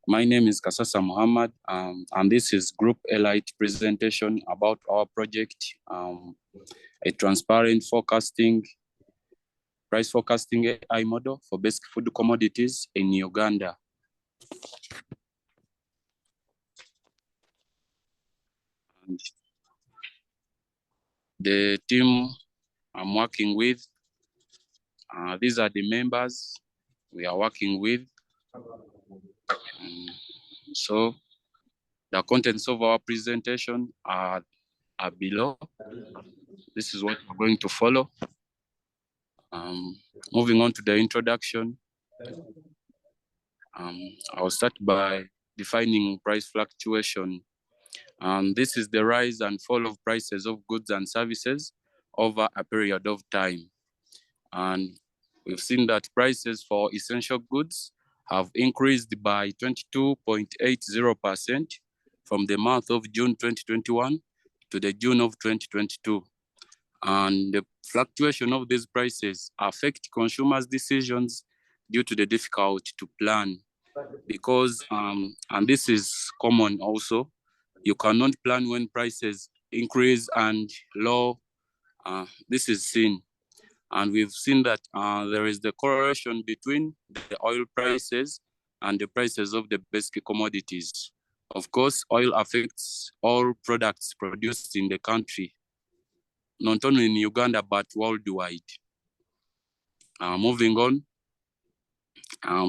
My name is Kasasa Muhammad, and this is Group Elite presentation about our project, a transparent price forecasting AI model for basic food commodities in Uganda. And the team I'm working with, these are the members we are working with. So the contents of our presentation are below. This is what we're going to follow. Moving on to the introduction, I'll start by defining price fluctuation. This is the rise and fall of prices of goods and services over a period of time. And we've seen that prices for essential goods have increased by 22.80% from the month of June 2021 to the June of 2022. And the fluctuation of these prices affect consumers' decisions due to the difficulty to plan, because, and this is common also, you cannot plan when prices increase and low. This is seen. And we've seen that there is the correlation between the oil prices and the prices of the basic commodities. Of course, oil affects all products produced in the country, not only in Uganda, but worldwide. Moving on,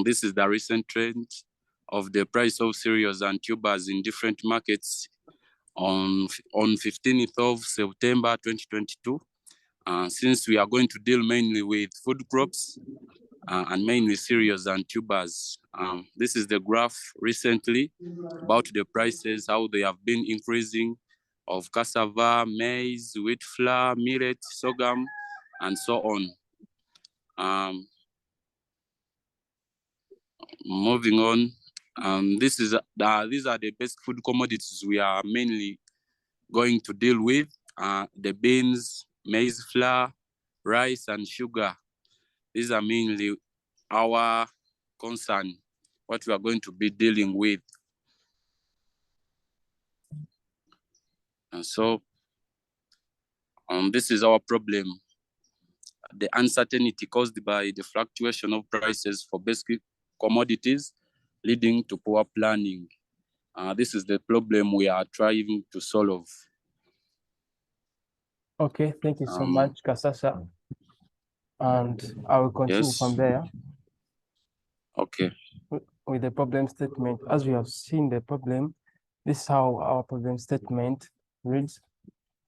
this is the recent trend of the price of cereals and tubers in different markets on 15th of September 2022. Since we are going to deal mainly with food crops and mainly cereals and tubers, this is the graph recently about the prices, how they have been increasing of cassava, maize, wheat flour, millet, sorghum, and so on. Moving on, these are the basic food commodities we are mainly going to deal with, the beans, maize flour, rice, and sugar. These are mainly our concern, what we are going to be dealing with. And so, this is our problem. The uncertainty caused by the fluctuation of prices for basic commodities leading to poor planning. This is the problem we are trying to solve. Okay, thank you so much, Kasasa. And I will continue from there. Okay. With the problem statement. As we have seen the problem, this is how our problem statement reads.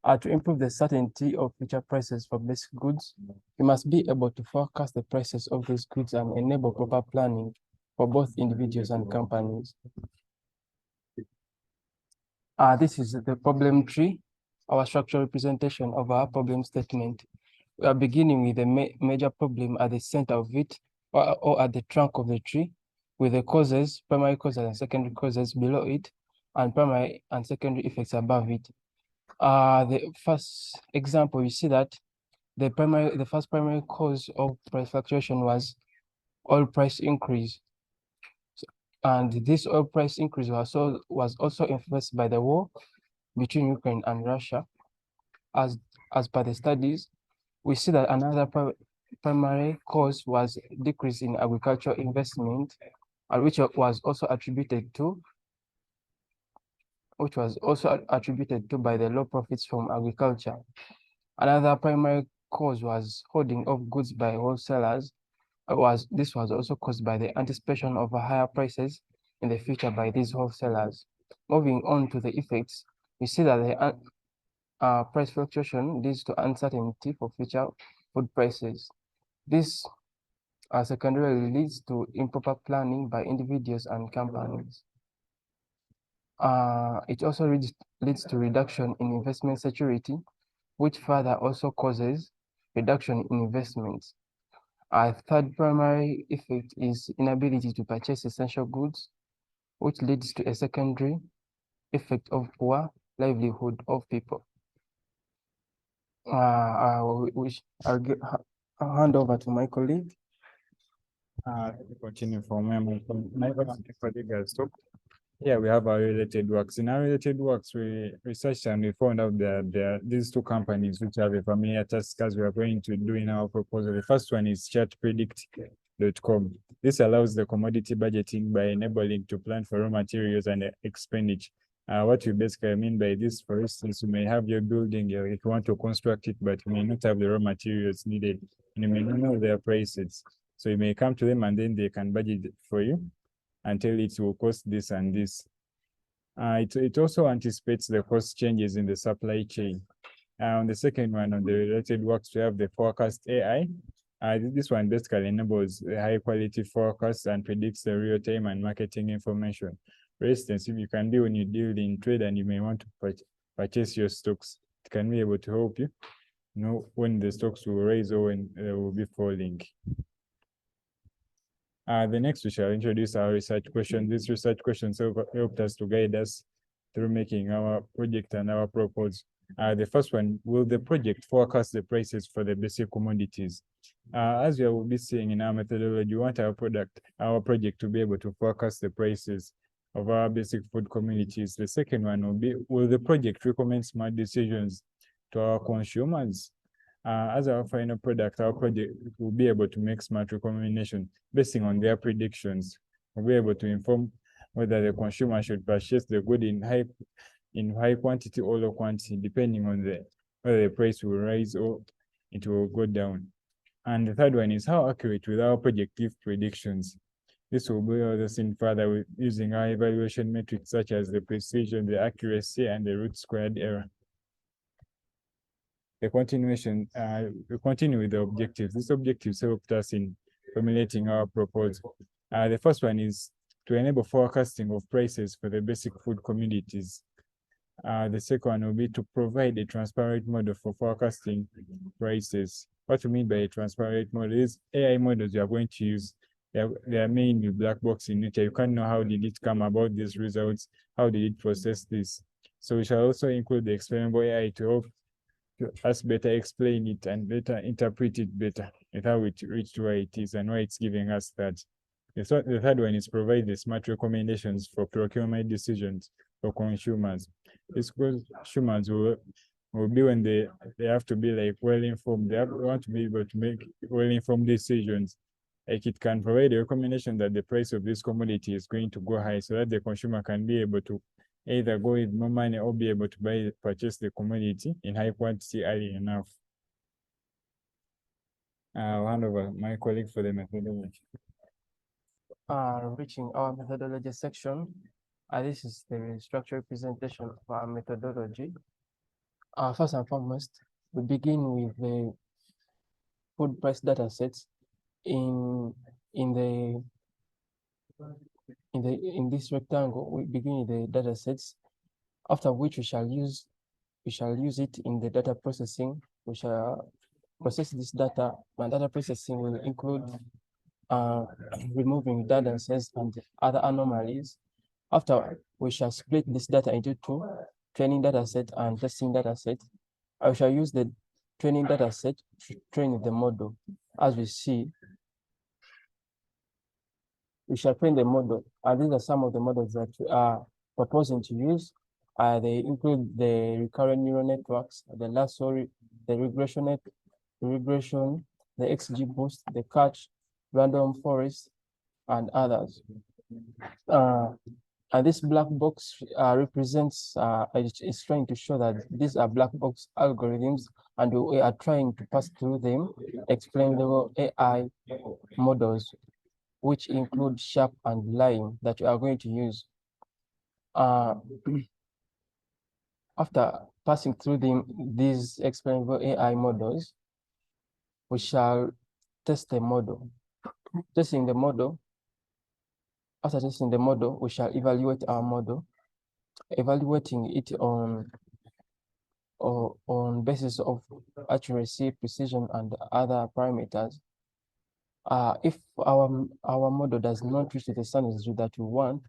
To improve the certainty of future prices for basic goods, you must be able to forecast the prices of these goods and enable proper planning for both individuals and companies. This is the problem tree, our structural representation of our problem statement. We are beginning with the major problem at the center of it, or at the trunk of the tree, with the causes, primary causes and secondary causes below it, and primary and secondary effects above it. The first example, you see that the first primary cause of price fluctuation was oil price increase. And this oil price increase was also influenced by the war between Ukraine and Russia. As per the studies, we see that another primary cause was decrease in agricultural investment, and which was also attributed to by the low profits from agriculture. Another primary cause was hoarding of goods by wholesalers. This was also caused by the anticipation of higher prices in the future by these wholesalers. Moving on to the effects, we see that the price fluctuation leads to uncertainty for future food prices. This secondarily leads to improper planning by individuals and companies. It also leads to reduction in investment security, which further also causes reduction in investments. A third primary effect is inability to purchase essential goods, which leads to a secondary effect of poor livelihood of people. I'll hand over to my colleague. Continue from where my colleague has stopped. Yeah, we have our related works. In our related works, we researched and we found out that there are these two companies which have a familiar task as we are going to do in our proposal. The first one is chartpredict.com. This allows the commodity budgeting by enabling to plan for raw materials and expenditure. What you basically mean by this, for instance, you may have your building, if you want to construct it, but you may not have the raw materials needed, and you may not know their prices. So you may come to them and then they can budget for you until it will cost this and this. It also anticipates the cost changes in the supply chain. On the second one, on the related works, we have the forecast AI. This one basically enables a high quality forecast and predicts the real time and marketing information. For instance, if you can do when you deal in trade and you may want to purchase your stocks, it can be able to help you know when the stocks will rise or when they will be falling. The next we shall introduce our research question. These research questions helped us to guide us through making our project and our proposal. The first one, will the project forecast the prices for the basic commodities? As you will be seeing in our methodology, we want our project to be able to forecast the prices of our basic food commodities. The second one will be, will the project recommend smart decisions to our consumers? As our final product, our project will be able to make smart recommendations based on their predictions. We'll be able to inform whether the consumer should purchase the good in high quantity or low quantity, depending on whether the price will rise or it will go down. And the third one is, how accurate will our project give predictions? This will be also seen further with using our evaluation metrics such as the precision, the accuracy, and the root squared error. The continuation, we continue with the objectives. These objectives helped us in formulating our proposal. The first one is to enable forecasting of prices for the basic food commodities. The second one will be to provide a transparent model for forecasting prices. What we mean by a transparent model is AI models you are going to use. They are mainly black box in nature. You can't know how did it come about these results, how did it process this. So we shall also include the explainable AI to help us better explain it and better interpret it better and how it reached where it is and why it's giving us that. The third one is provide the smart recommendations for procurement decisions for consumers. These consumers will be when they have to be like well-informed. They want to be able to make well-informed decisions. Like it can provide a recommendation that the price of this commodity is going to go high so that the consumer can be able to either go with more money or be able to purchase the commodity in high quantity early enough. I'll hand over my colleague for the methodology. Reaching our methodology section, this is the structured presentation of our methodology. First and foremost, we begin with the food price data sets in this rectangle. We begin with the data sets, after which we shall use it in the data processing. We shall process this data, and data processing will include removing redundancies and other anomalies. After, we shall split this data into two, training data set and testing data set. I shall use the training data set to train the model. As we see, we shall train the model, and these are some of the models that we are proposing to use. They include the recurrent neural networks, the lasso, the regression, the XGBoost, the catch, random forest, and others. And this black box represents, it's trying to show that these are black box algorithms, and we are trying to pass through them explainable AI models, which include SHARP and LIME that we are going to use. After passing through these explainable AI models, we shall test the model. Testing the model. After testing the model, we shall evaluate our model, evaluating it on basis of accuracy, precision, and other parameters. If our model does not reach the standards that we want,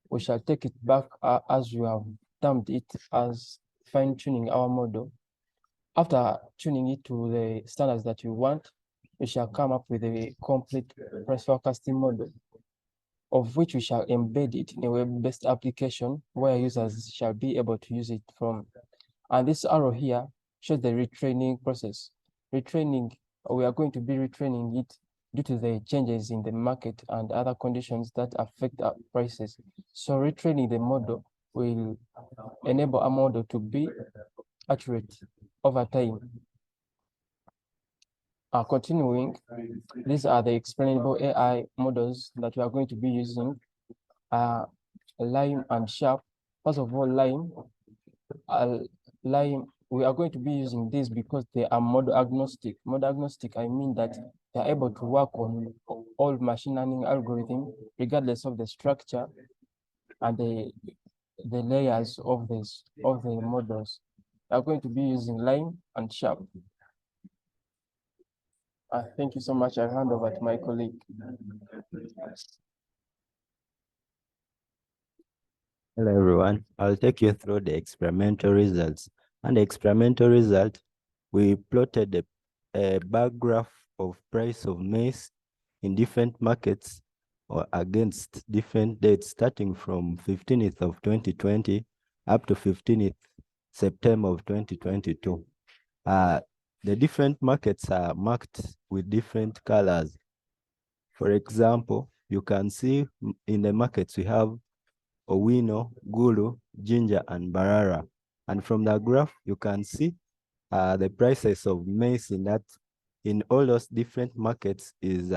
we shall take it back as we have termed it as fine-tuning our model. After tuning it to the standards that we want, we shall come up with a complete price forecasting model, of which we shall embed it in a web-based application where users shall be able to use it from. And this arrow here shows the retraining process. Retraining, we are going to be retraining it due to the changes in the market and other conditions that affect our prices. So retraining the model will enable a model to be accurate over time. Continuing, these are the explainable AI models that we are going to be using. Lime and Sharp. First of all, Lime, we are going to be using this because they are model agnostic. Model agnostic, I mean that they are able to work on all machine learning algorithms, regardless of the structure and the layers of the models. We are going to be using Lime and Sharp. Thank you so much. I'll hand over to my colleague. Hello, everyone. I'll take you through the experimental results. And the experimental result, we plotted a bar graph of price of maize in different markets or against different dates, starting from 15th of 2020 up to 15th September of 2022. The different markets are marked with different colors. For example, you can see in the markets we have Owino, Gulu, Jinja, and Barara. And from the graph, you can see the prices of maize in all those different markets is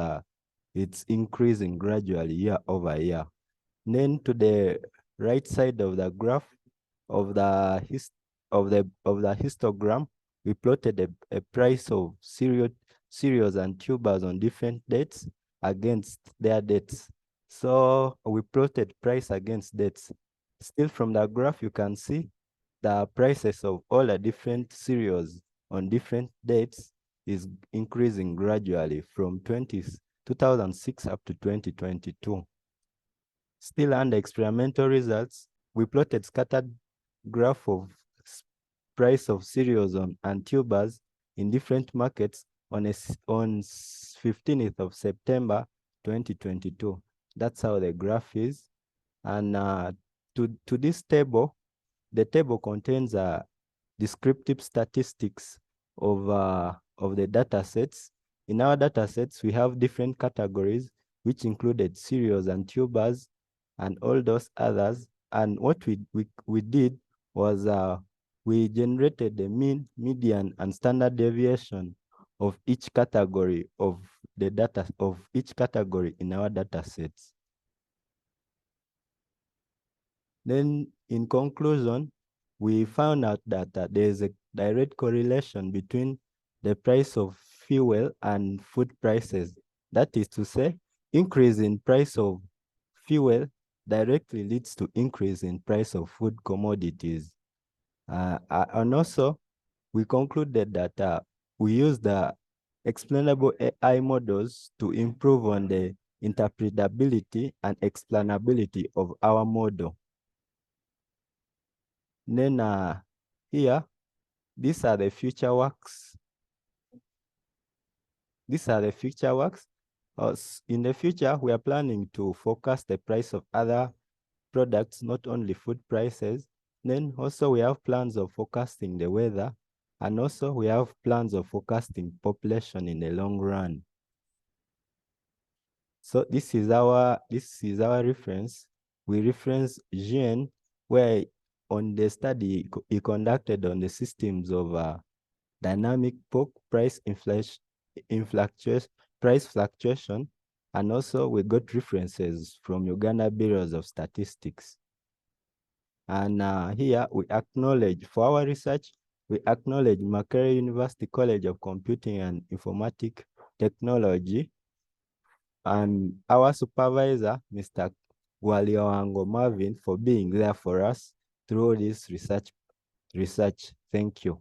it's increasing gradually year over year. Then to the right side of the graph of the histogram, we plotted a price of cereals and tubers on different dates against their dates. So we plotted price against dates. Still from the graph, you can see the prices of all the different cereals on different dates is increasing gradually from 2006 up to 2022. Still under experimental results, we plotted scattered graph of price of cereals and tubers in different markets on 15th of September 2022. That's how the graph is. And to this table, the table contains descriptive statistics of the data sets. In our data sets, we have different categories, which included cereals and tubers and all those others. And what we did was we generated the mean, median, and standard deviation of each category of the data of each category in our data sets. Then in conclusion, we found out that there is a direct correlation between the price of fuel and food prices. That is to say, increase in price of fuel directly leads to increase in price of food commodities. And also, we concluded that we use the explainable AI models to improve on the interpretability and explainability of our model. Then here, these are the future works. These are the future works. In the future, we are planning to forecast the price of other products, not only food prices. Then also we have plans of forecasting the weather, and also we have plans of forecasting population in the long run. So this is our reference. We reference Jean, where on the study he conducted on the systems of dynamic pork price fluctuation, and also we got references from Uganda Bureaus of Statistics. And here we acknowledge, for our research, we acknowledge Makerere University College of Computing and Informatic Technology, and our supervisor, Mr. Gwaliowango Marvin, for being there for us through this research. Thank you.